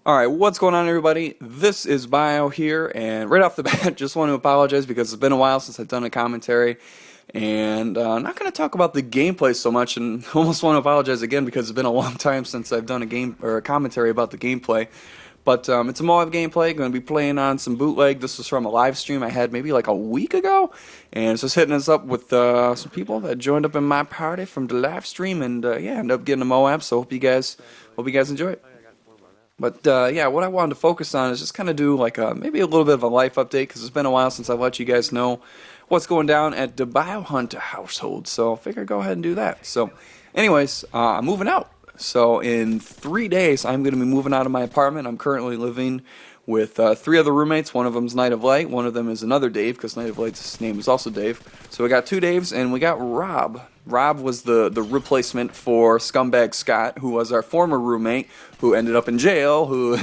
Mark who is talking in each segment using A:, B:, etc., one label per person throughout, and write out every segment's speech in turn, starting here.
A: Alright, what's going on everybody? This is Bio here, and right off the bat, just want to apologize because it's been a while since I've done a commentary, and I'm not going to talk about the gameplay so much, and almost want to apologize again because it's been a long time since I've done a game or a commentary about the gameplay. But it's a MOAB gameplay. Going to be playing on some bootleg. This was from a live stream I had maybe like a week ago, and it's just hitting us up with some people that joined up in my party from the live stream, and yeah, ended up getting a MOAB. So hope you guys enjoy it. But yeah, what I wanted to focus on is just kind of do like maybe a little bit of a life update because it's been a while since I've let you guys know what's going down at the Biohunt household. So I figured I'd go ahead and do that. So anyways, I'm moving out. So in 3 days, I'm going to be moving out of my apartment. I'm currently living with 3 other roommates. One of them's Night of Light. One of them is another Dave because Night of Light's name is also Dave. So we got 2 Daves and we got Rob. Rob was the replacement for Scumbag Scott, who was our former roommate, who ended up in jail. Who,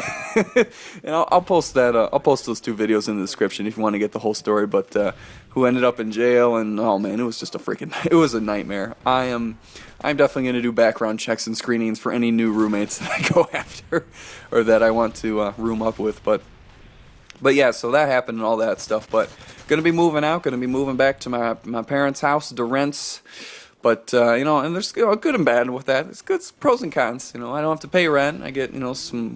A: and I'll post that. I'll post those 2 videos in the description if you want to get the whole story. But who ended up in jail, and oh man, it was just it was a nightmare. I'm definitely going to do background checks and screenings for any new roommates that I go after or that I want to room up with. But yeah, so that happened and all that stuff. But gonna be moving out. Gonna be moving back to my parents' house, the rents. But and there's good and bad with that. It's good pros and cons. I don't have to pay rent. I get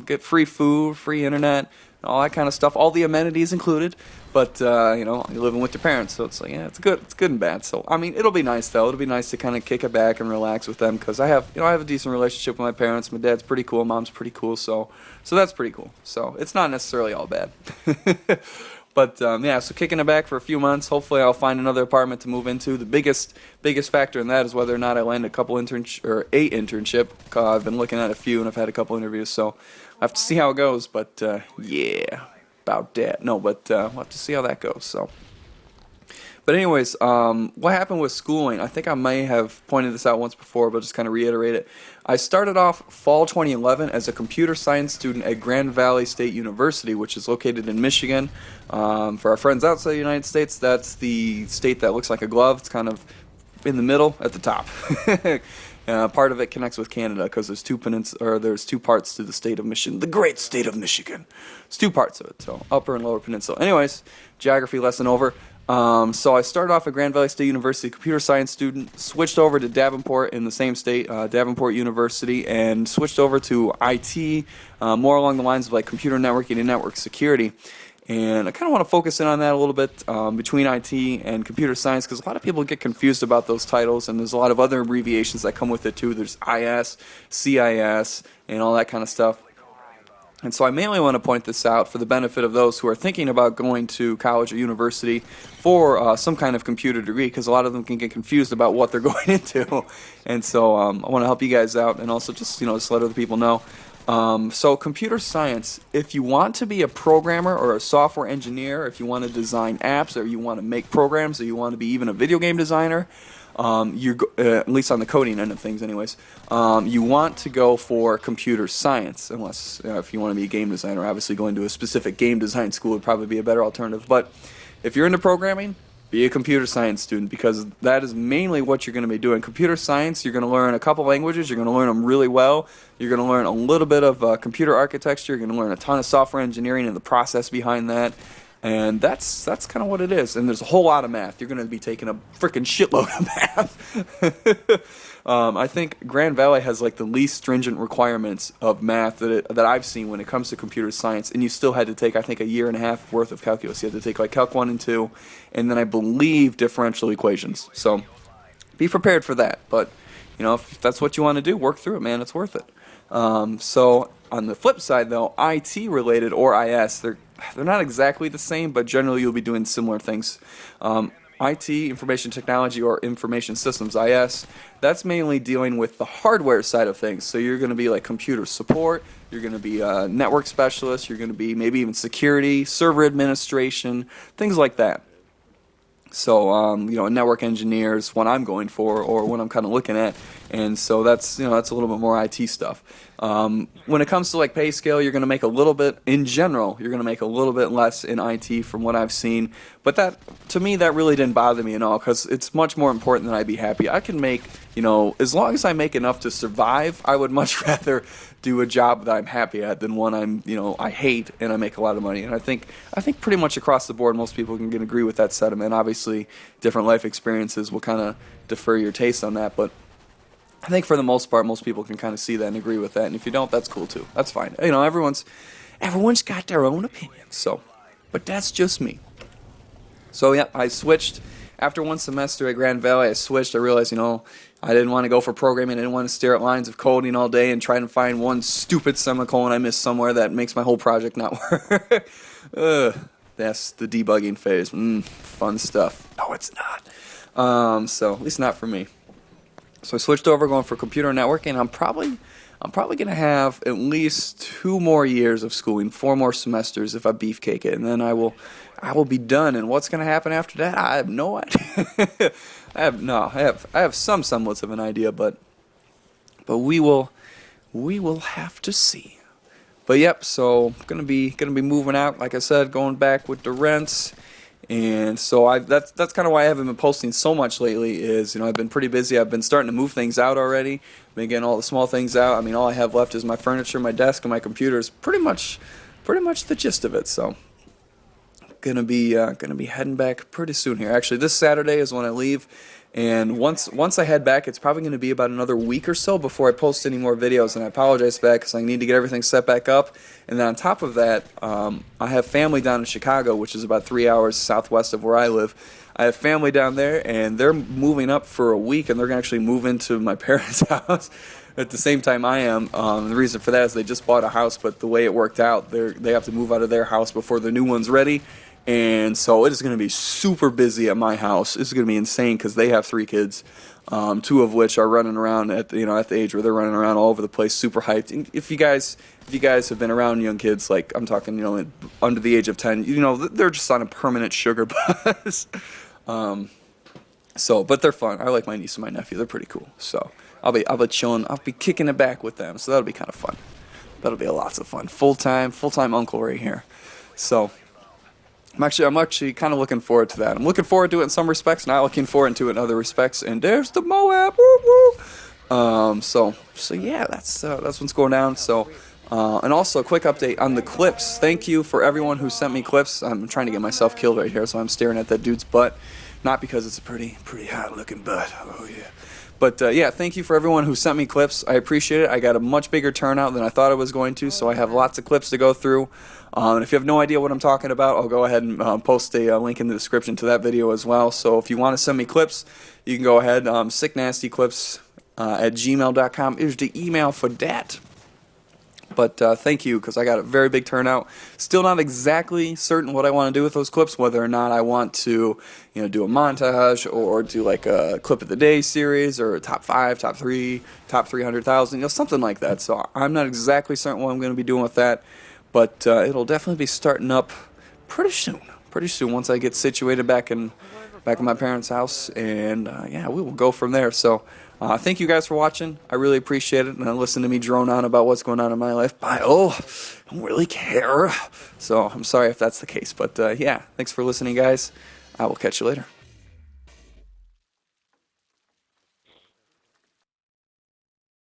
A: get free food, free internet, all that kind of stuff. All the amenities included. But you're living with your parents, so it's like yeah, it's good. It's good and bad. So I mean, it'll be nice though. It'll be nice to kind of kick it back and relax with them because I have a decent relationship with my parents. My dad's pretty cool. Mom's pretty cool. So that's pretty cool. So it's not necessarily all bad. But yeah, so kicking it back for a few months. Hopefully, I'll find another apartment to move into. The biggest factor in that is whether or not I land a internship. I've been looking at a few, and I've had a couple interviews, so I have to see how it goes. But yeah, about that. No, but we'll have to see how that goes. So. But anyways, what happened with schooling? I think I may have pointed this out once before, but just kind of reiterate it. I started off fall 2011 as a computer science student at Grand Valley State University, which is located in Michigan. For our friends outside the United States, that's the state that looks like a glove. It's kind of in the middle at the top. Part of it connects with Canada because there's there's 2 parts to the state of Michigan, the great state of Michigan. It's 2 parts of it, so upper and lower peninsula. Anyways, geography lesson over. So I started off at Grand Valley State University, computer science student, switched over to Davenport in the same state, Davenport University, and switched over to IT, more along the lines of like computer networking and network security. And I kind of want to focus in on that a little bit between IT and computer science because a lot of people get confused about those titles, and there's a lot of other abbreviations that come with it too. There's IS, CIS, and all that kind of stuff. And so I mainly want to point this out for the benefit of those who are thinking about going to college or university for some kind of computer degree, because a lot of them can get confused about what they're going into. And so I want to help you guys out and also just let other people know. So computer science, if you want to be a programmer or a software engineer, if you want to design apps or you want to make programs or you want to be even a video game designer, at least on the coding end of things anyways, you want to go for computer science, unless if you want to be a game designer. Obviously going to a specific game design school would probably be a better alternative, but if you're into programming, be a computer science student because that is mainly what you're going to be doing. Computer science, you're going to learn a couple languages, you're going to learn them really well, you're going to learn a little bit of computer architecture, you're going to learn a ton of software engineering and the process behind that. And that's kind of what it is. And there's a whole lot of math. You're going to be taking a freaking shitload of math. I think Grand Valley has like the least stringent requirements of math that I've seen when it comes to computer science. And you still had to take, I think, a year and a half worth of calculus. You had to take like Calc 1 and 2, and then I believe differential equations. So be prepared for that. But if that's what you want to do, work through it, man. It's worth it. So on the flip side, though, IT related or IS, they're not exactly the same, but generally you'll be doing similar things. IT, information technology, or information systems, IS, that's mainly dealing with the hardware side of things. So you're going to be like computer support, you're going to be a network specialist, you're going to be maybe even security, server administration, things like that. So, a network engineer is what I'm going for, or what I'm kind of looking at, and so that's a little bit more IT stuff. When it comes to like pay scale, you're going to make a little bit, in general, you're going to make a little bit less in IT from what I've seen. But that, to me, that really didn't bother me at all because it's much more important that I be happy. I can make, as long as I make enough to survive, I would much rather do a job that I'm happy at than one I hate and I make a lot of money. And I think pretty much across the board, most people can agree with that sentiment. Obviously, different life experiences will kind of defer your taste on that, but I think for the most part, most people can kind of see that and agree with that. And if you don't, that's cool too. That's fine. Everyone's got their own opinion. So, but that's just me. So yeah, I switched after one semester at Grand Valley. I switched. I realized, I didn't want to go for programming. I didn't want to stare at lines of coding all day and try to find one stupid semicolon I missed somewhere that makes my whole project not work. That's the debugging phase. Fun stuff. No, it's not. So at least not for me. So I switched over, going for computer networking. I'm probably going to have at least 2 more years of schooling, 4 more semesters if I beefcake it, and then I will be done. And what's going to happen after that? I have no idea. I have some semblance of an idea, but we will have to see. But yep, so gonna be moving out. Like I said, going back with the rents. And so that's kind of why I haven't been posting so much lately is, I've been pretty busy. I've been starting to move things out already. Been getting all the small things out. I mean, all I have left is my furniture, my desk, and my computer is pretty much the gist of it. So gonna be heading back pretty soon here. Actually, this Saturday is when I leave. And once I head back, it's probably going to be about another week or so before I post any more videos. And I apologize for that because I need to get everything set back up. And then on top of that, I have family down in Chicago, which is about 3 hours southwest of where I live. I have family down there, and they're moving up for a week, and they're going to actually move into my parents' house at the same time I am. The reason for that is they just bought a house, but the way it worked out, they have to move out of their house before the new one's ready. And so it is going to be super busy at my house. It's going to be insane because they have 3 kids, 2 of which are running around at the age where they're running around all over the place, super hyped. And if you guys have been around young kids, like I'm talking, under the age of 10, they're just on a permanent sugar buzz. But they're fun. I like my niece and my nephew. They're pretty cool. So I'll be chilling. I'll be kicking it back with them. So that'll be kind of fun. That'll be lots of fun. Full time uncle right here. So. I'm actually kind of looking forward to that. I'm looking forward to it in some respects, not looking forward to it in other respects. And there's the MOAB. Woo woo. So yeah, that's what's going down. So, and also a quick update on the clips. Thank you for everyone who sent me clips. I'm trying to get myself killed right here, so I'm staring at that dude's butt, not because it's a pretty hot looking butt. Oh yeah. But yeah, thank you for everyone who sent me clips. I appreciate it. I got a much bigger turnout than I thought I was going to, so I have lots of clips to go through. And if you have no idea what I'm talking about, I'll go ahead and post a link in the description to that video as well. So if you want to send me clips, you can go ahead. Sicknastyclips at gmail.com is the email for that. But thank you, because I got a very big turnout. Still not exactly certain what I want to do with those clips, whether or not I want to, do a montage or do like a clip of the day series or a top 5, top 3, top 300,000, something like that. So I'm not exactly certain what I'm going to be doing with that, but it'll definitely be starting up pretty soon. Once I get situated back in my parents' house, and yeah, we will go from there. So. Thank you guys for watching. I really appreciate it. And listen to me drone on about what's going on in my life. I don't really care. So I'm sorry if that's the case. But yeah, thanks for listening, guys. I will catch you later.